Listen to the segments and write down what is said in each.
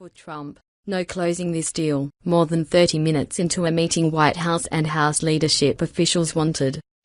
for Trump. No closing this deal. More than 30 minutes into a meeting, White House and House leadership officials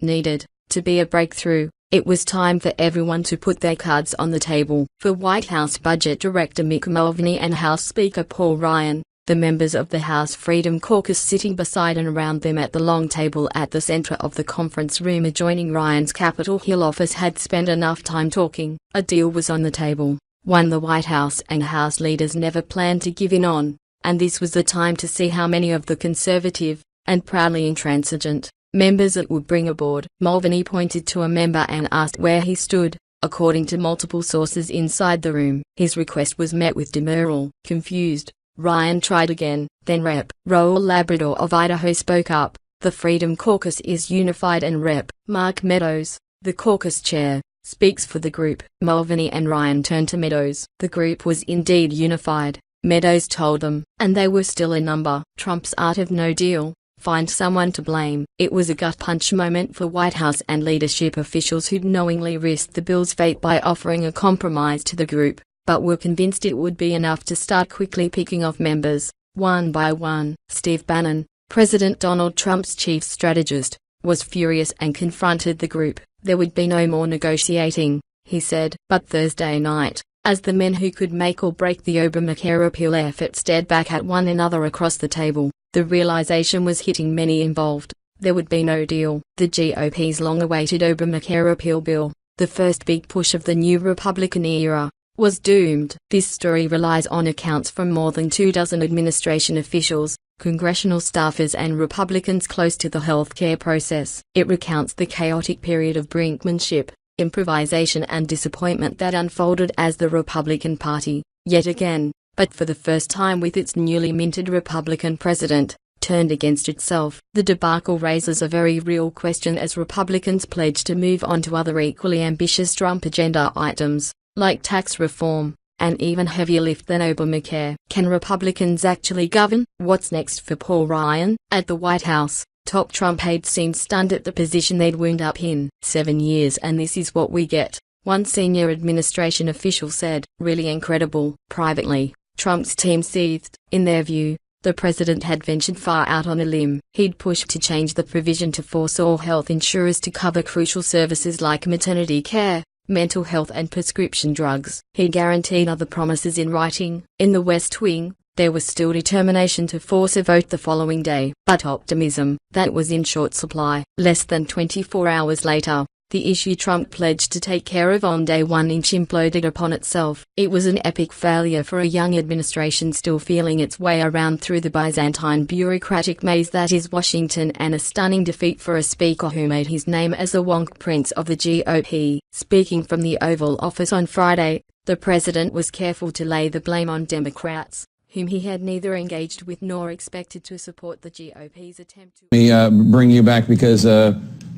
needed to be a breakthrough. It was time for everyone to put their cards on the table. For White House Budget Director Mick Mulvaney and House Speaker Paul Ryan, the members of the House Freedom Caucus sitting beside and around them at the long table at the center of the conference room adjoining Ryan's Capitol Hill office had spent enough time talking. A deal was on the table, one the White House and House leaders never planned to give in on, and this was the time to see how many of the conservative, and proudly intransigent, members it would bring aboard. Mulvaney pointed to a member and asked where he stood. According to multiple sources inside the room, his request was met with demurral. Confused, Ryan tried again, then Rep. Raul Labrador of Idaho spoke up. The Freedom Caucus is unified and Rep. Mark Meadows, the caucus chair, speaks for the group. Mulvaney and Ryan turned to Meadows. The group was indeed unified, Meadows told them, and they were still a number. Trump's art of no deal. Find someone to blame. It was a gut punch moment for White House and leadership officials who'd knowingly risked the bill's fate by offering a compromise to the group, but were convinced it would be enough to start quickly picking off members, one by one. Steve Bannon, President Donald Trump's chief strategist, was furious and confronted the group. There would be no more negotiating, he said. But Thursday night, as the men who could make or break the Obamacare repeal effort stared back at one another across the table, the realization was hitting many involved. There would be no deal. The GOP's long-awaited Obamacare repeal bill, the first big push of the new Republican era, was doomed. This story relies on accounts from more than 24 administration officials, congressional staffers and Republicans close to the healthcare process. It recounts the chaotic period of brinkmanship, improvisation and disappointment that unfolded as the Republican Party, yet again, but for the first time with its newly minted Republican president, turned against itself. The debacle raises a very real question as Republicans pledge to move on to other equally ambitious Trump agenda items, like tax reform, and even heavier lift than Obamacare. Can Republicans actually govern? What's next for Paul Ryan? At the White House, top Trump aides seemed stunned at the position they'd wound up in. 7 years and this is what we get, one senior administration official said. Really incredible. Privately, Trump's team seethed. In their view, the president had ventured far out on a limb. He'd pushed to change the provision to force all health insurers to cover crucial services like maternity care, mental health and prescription drugs. He guaranteed other promises in writing. In the West Wing, there was still determination to force a vote the following day, but optimism, that was in short supply. Less than 24 hours later, the issue Trump pledged to take care of on day one imploded upon itself. It was an epic failure for a young administration still feeling its way around through the Byzantine bureaucratic maze that is Washington, and a stunning defeat for a speaker who made his name as the wonk prince of the GOP. Speaking from the Oval Office on Friday, the president was careful to lay the blame on Democrats, whom he had neither engaged with nor expected to support the GOP's attempt to... Let me bring you back because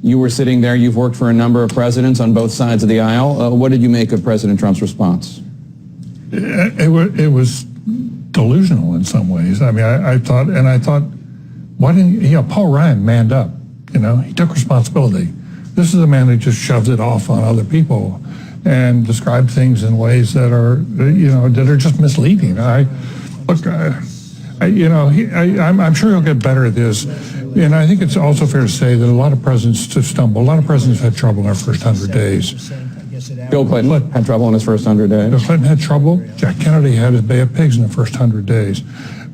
you were sitting there. You've worked for a number of presidents on both sides of the aisle. What did you make of President Trump's response? It was delusional in some ways. I mean, I thought, why didn't Paul Ryan manned up? He took responsibility. This is a man who just shoved it off on other people and described things in ways that are, that are just misleading. I'm sure he'll get better at this. And I think it's also fair to say that a lot of presidents have stumbled. A lot of presidents have trouble in their first 100 days. Bill Clinton had trouble in his first 100 days. Bill Clinton had trouble. Jack Kennedy had his Bay of Pigs in the first 100 days.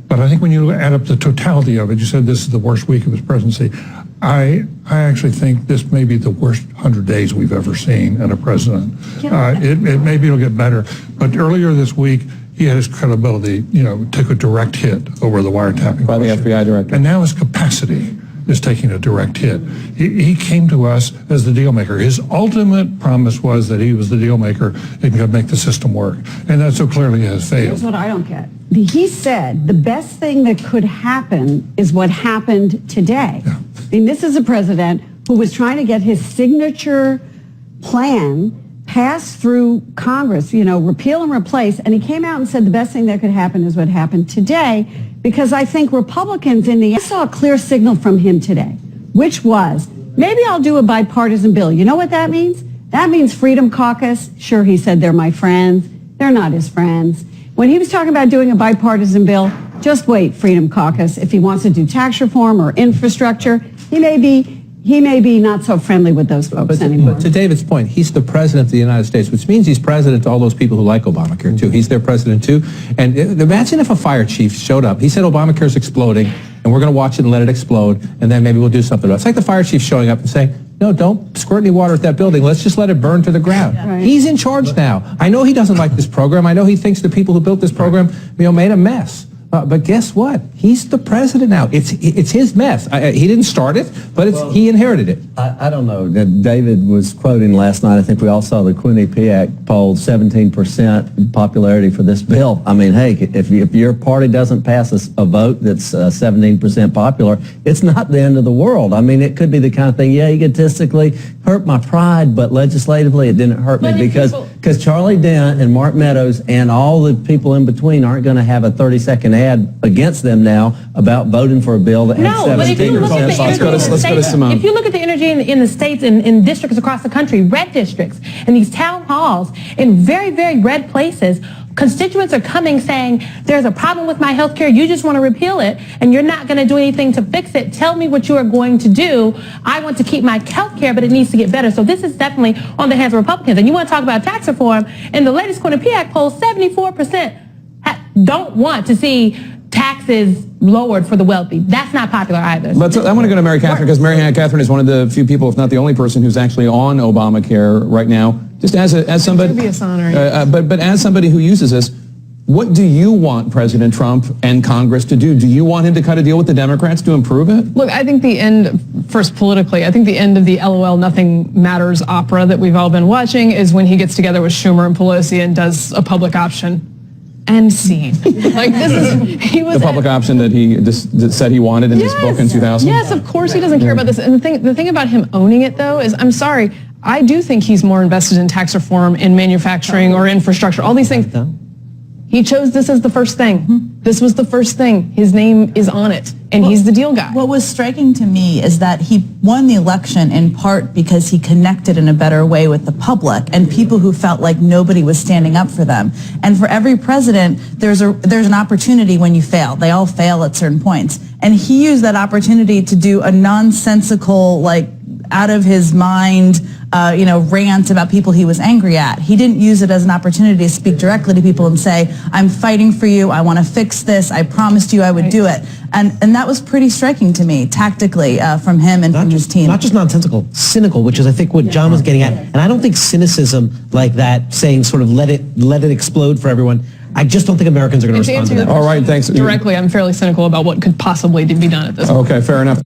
But I think when you add up the totality of it, you said this is the worst week of his presidency. I actually think this may be the worst 100 days we've ever seen in a president. Maybe it'll get better. But earlier this week, he had his credibility, took a direct hit over the wiretapping by the FBI director. And now his capacity is taking a direct hit. He came to us as the deal maker. His ultimate promise was that he was the deal maker and could make the system work. And that so clearly has failed. Here's what I don't get. He said the best thing that could happen is what happened today. Yeah. I mean, this is a president who was trying to get his signature plan passed through Congress, repeal and replace, and he came out and said the best thing that could happen is what happened today, because I think Republicans I saw a clear signal from him today, which was, maybe I'll do a bipartisan bill. You know what that means? That means Freedom Caucus. Sure, he said they're my friends. They're not his friends. When he was talking about doing a bipartisan bill, just wait, Freedom Caucus. If he wants to do tax reform or infrastructure, he may be not so friendly with those folks anymore. But to David's point, he's the president of the United States, which means he's president to all those people who like Obamacare, too. He's their president, too. And imagine if a fire chief showed up. He said Obamacare's exploding, and we're going to watch it and let it explode, and then maybe we'll do something about it. It's like the fire chief showing up and saying, no, don't squirt any water at that building. Let's just let it burn to the ground. Right. He's in charge now. I know he doesn't like this program. I know he thinks the people who built this program, made a mess. But guess what? He's the president now. It's his mess. He didn't start it, but he inherited it. I don't know. David was quoting last night, I think we all saw the Quinnipiac poll, 17% popularity for this bill. I mean, hey, if your party doesn't pass a vote that's 17% popular, it's not the end of the world. I mean, it could be the kind of thing, yeah, egotistically hurt my pride, but legislatively it didn't hurt me because Charlie Dent and Mark Meadows and all the people in between aren't going to have a 30-second ad against them now about voting for a bill that had 17%. Let's go to Simone. If you look at the energy in the states, in districts across the country, red districts, and these town halls in very, very red places, constituents are coming saying, there's a problem with my health care, you just want to repeal it, and you're not going to do anything to fix it. Tell me what you are going to do. I want to keep my health care, but it needs to get better. So this is definitely on the hands of Republicans. And you want to talk about tax reform, in the latest Quinnipiac poll, 74% don't want to see taxes lowered for the wealthy. That's not popular either. I want to go to Mary Catherine, because Mary Catherine is one of the few people, if not the only person, who's actually on Obamacare right now. Just as somebody, but as somebody who uses this, what do you want President Trump and Congress to do? Do you want him to cut a deal with the Democrats to improve it? Look, I think the end, first politically, I think the end of the LOL Nothing Matters opera that we've all been watching is when he gets together with Schumer and Pelosi and does a public option. End scene. Like, this is, he was the public option that he just said he wanted in his book in 2000? Yes, of course he doesn't care about this. And the thing about him owning it, though, is, I'm sorry, I do think he's more invested in tax reform, in manufacturing, or infrastructure, all these things. He chose this as the first thing. This was the first thing. His name is on it, and he's the deal guy. What was striking to me is that he won the election in part because he connected in a better way with the public and people who felt like nobody was standing up for them. And for every president, there's an opportunity when you fail. They all fail at certain points. And he used that opportunity to do a nonsensical, like, out of his mind, rant about people he was angry at. He didn't use it as an opportunity to speak directly to people and say, I'm fighting for you, I want to fix this, I promised you I would do it. And that was pretty striking to me, tactically, from him and from his team. Not just nonsensical, cynical, which is, I think, what John was getting at. And I don't think cynicism like that, saying sort of let it explode for everyone, I just don't think Americans are going to respond to that. All right, thanks. Directly, I'm fairly cynical about what could possibly be done at this point. Okay, fair enough.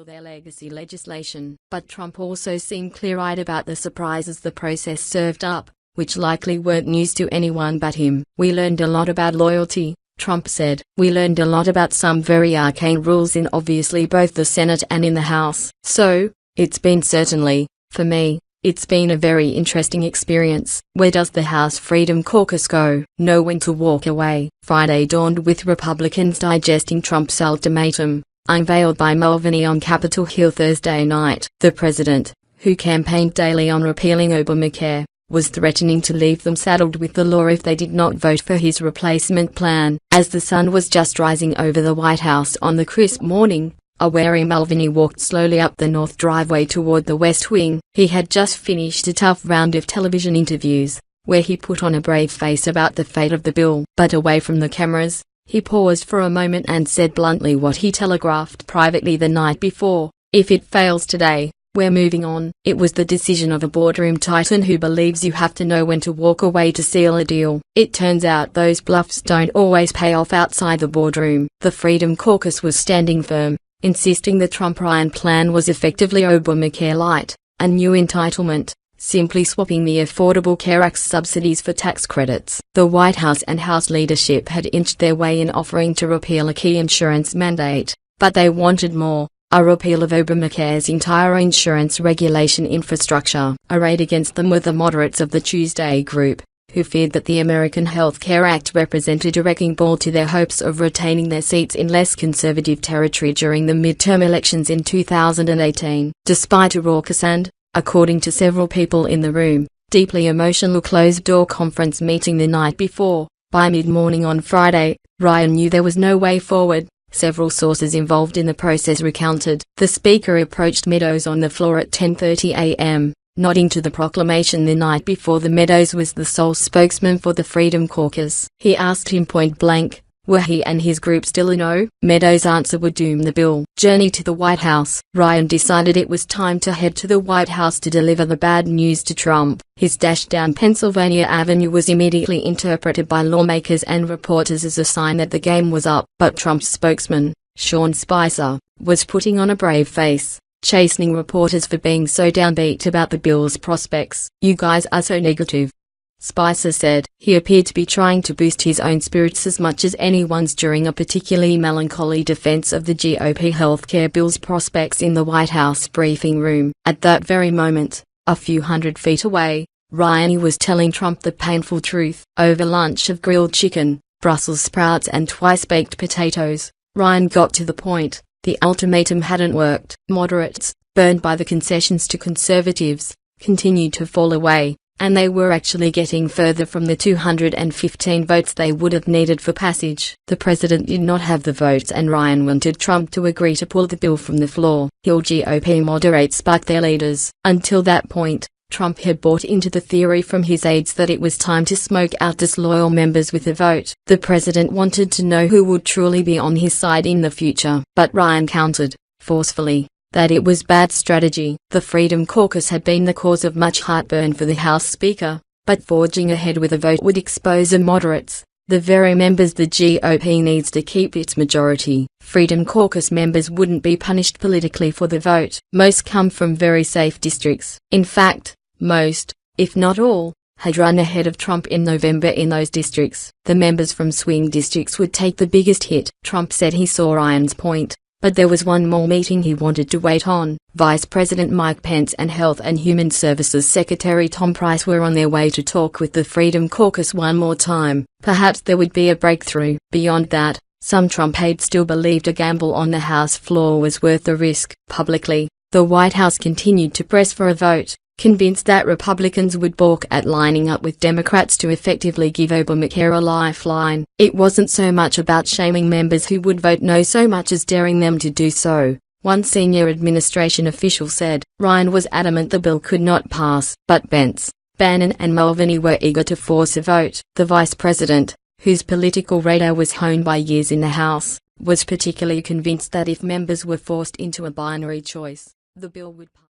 Their legacy legislation, but Trump also seemed clear-eyed about the surprises the process served up, which likely weren't news to anyone but him. We learned a lot about loyalty, Trump said. We learned a lot about some very arcane rules in obviously both the Senate and in the House. So, it's been certainly, for me, it's been a very interesting experience. Where does the House Freedom Caucus go? Know when to walk away. Friday dawned with Republicans digesting Trump's ultimatum, unveiled by Mulvaney on Capitol Hill Thursday night. The president, who campaigned daily on repealing Obamacare, was threatening to leave them saddled with the law if they did not vote for his replacement plan. As the sun was just rising over the White House on the crisp morning, a wary Mulvaney walked slowly up the north driveway toward the West Wing. He had just finished a tough round of television interviews, where he put on a brave face about the fate of the bill. But away from the cameras, he paused for a moment and said bluntly what he telegraphed privately the night before: if it fails today, we're moving on. It was the decision of a boardroom titan who believes you have to know when to walk away to seal a deal. It turns out those bluffs don't always pay off outside the boardroom. The Freedom Caucus was standing firm, insisting the Trump-Ryan plan was effectively Obamacare Light, a new entitlement, simply swapping the Affordable Care Act's subsidies for tax credits. The White House and House leadership had inched their way in offering to repeal a key insurance mandate, but they wanted more: a repeal of Obamacare's entire insurance regulation infrastructure. Arrayed against them were the moderates of the Tuesday Group, who feared that the American Health Care Act represented a wrecking ball to their hopes of retaining their seats in less conservative territory during the midterm elections in 2018. Despite a raucous and, according to several people in the room, deeply emotional closed-door conference meeting the night before, By mid-morning on Friday, Ryan knew there was no way forward. Several sources involved in the process recounted. The Speaker approached Meadows on the floor at 10:30 a.m., nodding to the proclamation the night before. The Meadows was the sole spokesman for the Freedom Caucus. He asked him point blank, were he and his group still a no? Meadows' answer would doom the bill. Journey to the White House. Ryan decided it was time to head to the White House to deliver the bad news to Trump. His dash down Pennsylvania Avenue was immediately interpreted by lawmakers and reporters as a sign that the game was up. But Trump's spokesman, Sean Spicer, was putting on a brave face, chastening reporters for being so downbeat about the bill's prospects. "You guys are so negative," Spicer said. He appeared to be trying to boost his own spirits as much as anyone's during a particularly melancholy defense of the GOP healthcare bill's prospects in the White House briefing room. At that very moment, a few hundred feet away, Ryan was telling Trump the painful truth. Over lunch of grilled chicken, Brussels sprouts and twice-baked potatoes, Ryan got to the point. The ultimatum hadn't worked. Moderates, burned by the concessions to conservatives, continued to fall away, and they were actually getting further from the 215 votes they would have needed for passage. The president did not have the votes, and Ryan wanted Trump to agree to pull the bill from the floor. Hill GOP moderates sparked their leaders. Until that point, Trump had bought into the theory from his aides that it was time to smoke out disloyal members with a vote. The president wanted to know who would truly be on his side in the future. But Ryan countered, forcefully, that it was bad strategy. The Freedom Caucus had been the cause of much heartburn for the House Speaker, but forging ahead with a vote would expose the moderates, the very members the GOP needs to keep its majority. Freedom Caucus members wouldn't be punished politically for the vote. Most come from very safe districts. In fact, most, if not all, had run ahead of Trump in November in those districts. The members from swing districts would take the biggest hit. Trump said he saw Ryan's point, but there was one more meeting he wanted to wait on. Vice President Mike Pence and Health and Human Services Secretary Tom Price were on their way to talk with the Freedom Caucus one more time. Perhaps there would be a breakthrough. Beyond that, some Trump aides still believed a gamble on the House floor was worth the risk. Publicly, the White House continued to press for a vote, convinced that Republicans would balk at lining up with Democrats to effectively give Obamacare a lifeline. It wasn't so much about shaming members who would vote no so much as daring them to do so. One senior administration official said. Ryan was adamant the bill could not pass, but Pence, Bannon and Mulvaney were eager to force a vote. The vice president, whose political radar was honed by years in the House, was particularly convinced that if members were forced into a binary choice, the bill would pass.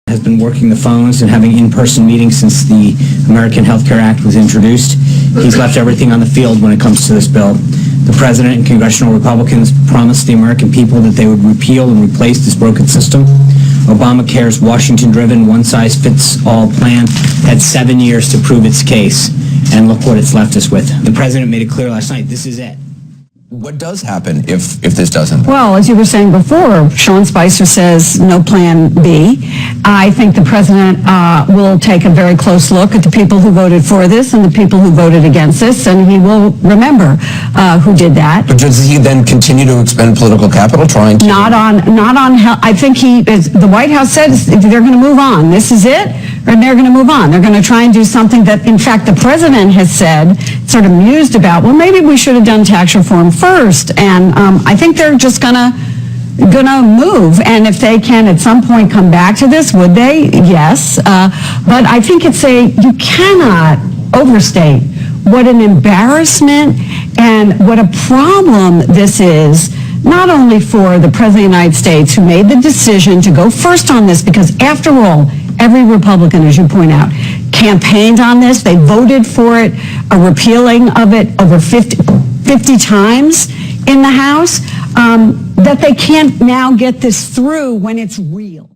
Has been working the phones and having in-person meetings since the American Health Care Act was introduced. He's left everything on the field when it comes to this bill. The president and congressional Republicans promised the American people that they would repeal and replace this broken system. Obamacare's Washington-driven, one-size-fits-all plan had 7 years to prove its case, and look what it's left us with. The president made it clear last night, this is it. What does happen if this doesn't? Well, as you were saying before, Sean Spicer says no plan B. I think the president will take a very close look at the people who voted for this and the people who voted against this, and he will remember who did that. But does he then continue to expend political capital trying to... Not on I think the White House said they're going to move on. This is it, and they're going to move on. They're going to try and do something that, in fact, the president has said, sort of mused about, well, maybe we should have done tax reform first, and I think they're just gonna move, and if they can at some point come back to this, would they? Yes, but I think you cannot overstate what an embarrassment and what a problem this is, not only for the President of the United States, who made the decision to go first on this, because after all, every Republican, as you point out, campaigned on this. They voted for it, a repealing of it over 50 times in the House, that they can't now get this through when it's real.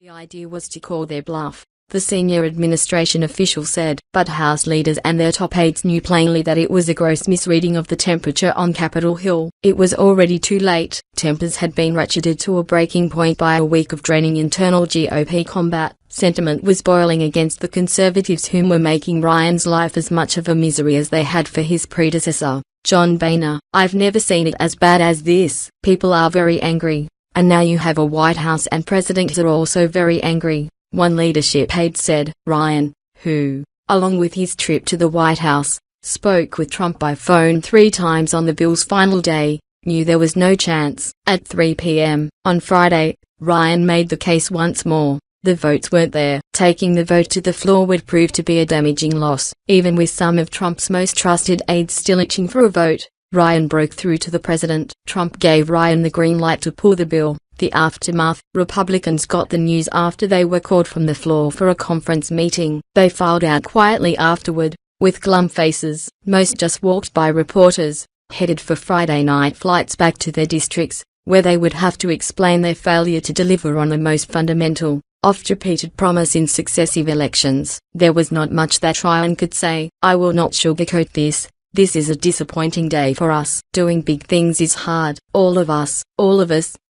The idea was to call their bluff, the senior administration official said, but House leaders and their top aides knew plainly that it was a gross misreading of the temperature on Capitol Hill. It was already too late. Tempers had been ratcheted to a breaking point by a week of draining internal GOP combat. Sentiment was boiling against the conservatives, whom were making Ryan's life as much of a misery as they had for his predecessor, John Boehner. I've never seen it as bad as this. People are very angry, and now you have a White House and president who are also very angry, one leadership aide said. Ryan, who, along with his trip to the White House, spoke with Trump by phone 3 times on the bill's final day, knew there was no chance. At 3 p.m. on Friday, Ryan made the case once more. The votes weren't there. Taking the vote to the floor would prove to be a damaging loss. Even with some of Trump's most trusted aides still itching for a vote, Ryan broke through to the president. Trump gave Ryan the green light to pull the bill. The aftermath: Republicans got the news after they were called from the floor for a conference meeting. They filed out quietly afterward, with glum faces. Most just walked by reporters, headed for Friday night flights back to their districts, where they would have to explain their failure to deliver on the most fundamental, oft-repeated promise in successive elections. There was not much that Ryan could say. "I will not sugarcoat this. This is a disappointing day for us. Doing big things is hard. All of us,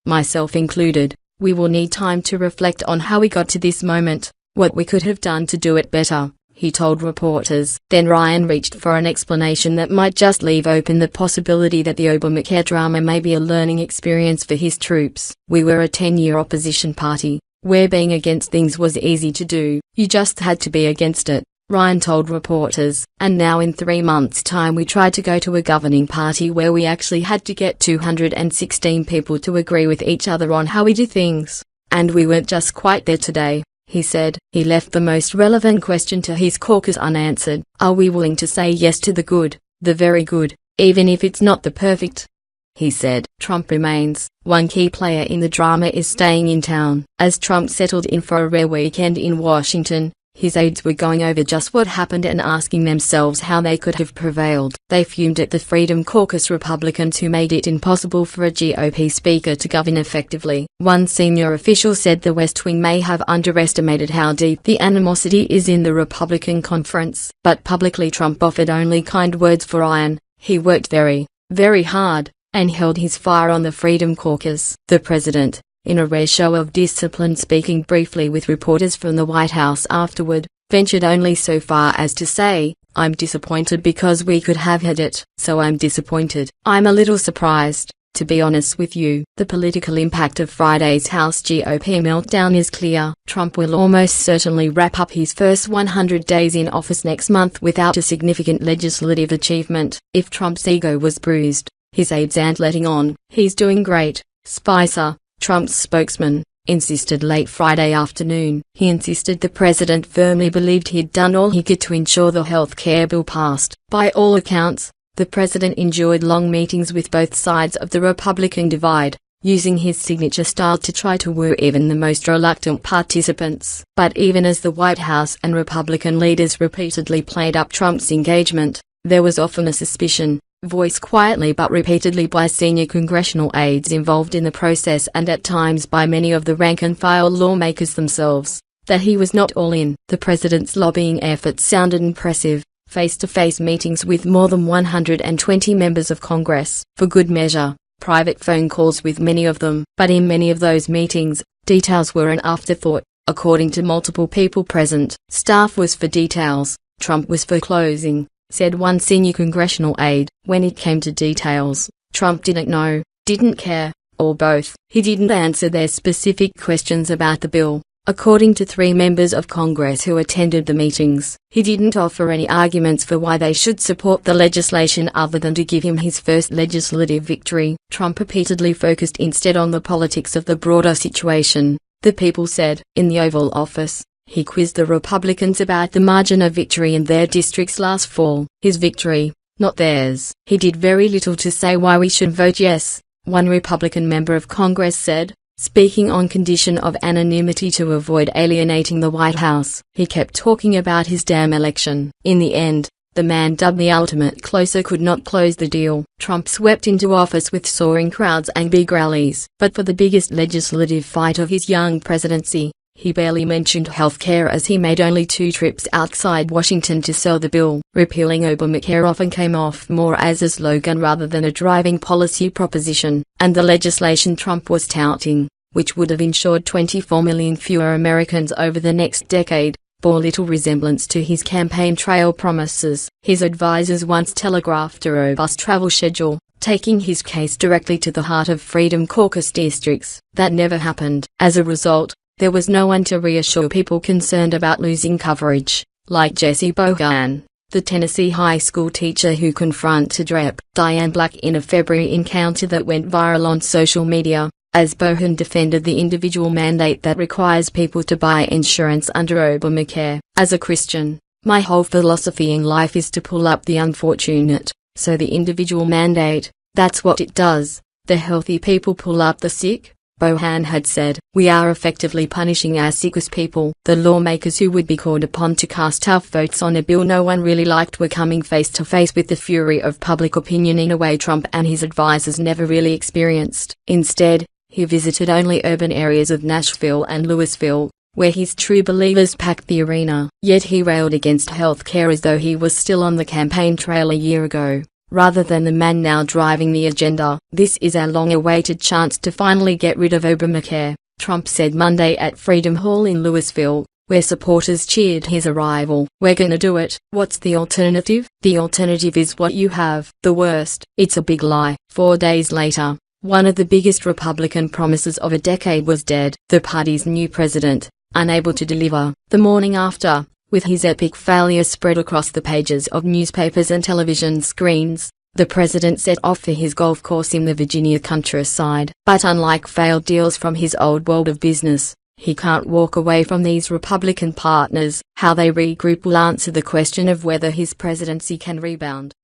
myself included, we will need time to reflect on how we got to this moment, what we could have done to do it better," he told reporters. Then Ryan reached for an explanation that might just leave open the possibility that the Obamacare drama may be a learning experience for his troops. "We were a 10-year opposition party, where being against things was easy to do. You just had to be against it," Ryan told reporters. "And now in 3 months' time we tried to go to a governing party where we actually had to get 216 people to agree with each other on how we do things. And we weren't just quite there today," he said. He left the most relevant question to his caucus unanswered. "Are we willing to say yes to the good, the very good, even if it's not the perfect?" he said. Trump remains. One key player in the drama is staying in town. As Trump settled in for a rare weekend in Washington, his aides were going over just what happened and asking themselves how they could have prevailed. They fumed at the Freedom Caucus Republicans who made it impossible for a GOP speaker to govern effectively. One senior official said the West Wing may have underestimated how deep the animosity is in the Republican conference. But publicly Trump offered only kind words for Ryan. He worked very, very hard, and held his fire on the Freedom Caucus. The president, in a rare show of discipline, speaking briefly with reporters from the White House afterward, ventured only so far as to say, "I'm disappointed because we could have had it. So I'm disappointed. I'm a little surprised, to be honest with you." The political impact of Friday's House GOP meltdown is clear. Trump will almost certainly wrap up his first 100 days in office next month without a significant legislative achievement. If Trump's ego was bruised, his aides aren't letting on. "He's doing great, Spicer," Trump's spokesman, insisted late Friday afternoon. He insisted the president firmly believed he'd done all he could to ensure the health care bill passed. By all accounts, the president enjoyed long meetings with both sides of the Republican divide, using his signature style to try to woo even the most reluctant participants. But even as the White House and Republican leaders repeatedly played up Trump's engagement, there was often a suspicion, voiced quietly but repeatedly by senior congressional aides involved in the process and at times by many of the rank-and-file lawmakers themselves, that he was not all in. The president's lobbying efforts sounded impressive. Face-to-face meetings with more than 120 members of Congress, for good measure, private phone calls with many of them. But in many of those meetings, details were an afterthought, according to multiple people present. Staff was for details, Trump was for closing, said one senior congressional aide. When it came to details, Trump didn't know, didn't care, or both. He didn't answer their specific questions about the bill. According to 3 members of Congress who attended the meetings, he didn't offer any arguments for why they should support the legislation other than to give him his first legislative victory. Trump repeatedly focused instead on the politics of the broader situation, the people said. In the Oval Office, he quizzed the Republicans about the margin of victory in their districts last fall. His victory, not theirs. He did very little to say why we should vote yes, one Republican member of Congress said, speaking on condition of anonymity to avoid alienating the White House. He kept talking about his damn election. In the end, the man dubbed the ultimate closer could not close the deal. Trump swept into office with soaring crowds and big rallies. But for the biggest legislative fight of his young presidency, he barely mentioned health care as he made only 2 trips outside Washington to sell the bill. Repealing Obamacare often came off more as a slogan rather than a driving policy proposition, and the legislation Trump was touting, which would have ensured 24 million fewer Americans over the next decade, bore little resemblance to his campaign trail promises. His advisers once telegraphed a robust travel schedule, taking his case directly to the heart of Freedom Caucus districts. That never happened. As a result, there was no one to reassure people concerned about losing coverage, like Jesse Bohan. The Tennessee high school teacher who confronted Rep. Diane Black in a February encounter that went viral on social media, as Bohan defended the individual mandate that requires people to buy insurance under Obamacare. As a Christian, my whole philosophy in life is to pull up the unfortunate, so the individual mandate, that's what it does. The healthy people pull up the sick, Bohan had said. We are effectively punishing our sickest people. The lawmakers who would be called upon to cast tough votes on a bill no one really liked were coming face to face with the fury of public opinion in a way Trump and his advisors never really experienced. Instead, he visited only urban areas of Nashville and Louisville, where his true believers packed the arena. Yet he railed against health care as though he was still on the campaign trail a year ago, rather than the man now driving the agenda. This is our long-awaited chance to finally get rid of Obamacare, Trump said Monday at Freedom Hall in Louisville, where supporters cheered his arrival. We're gonna do it. What's the alternative? The alternative is what you have. The worst. It's a big lie. 4 days later, one of the biggest Republican promises of a decade was dead. The party's new president, unable to deliver. The morning after, with his epic failure spread across the pages of newspapers and television screens, the president set off for his golf course in the Virginia countryside. But unlike failed deals from his old world of business, he can't walk away from these Republican partners. How they regroup will answer the question of whether his presidency can rebound.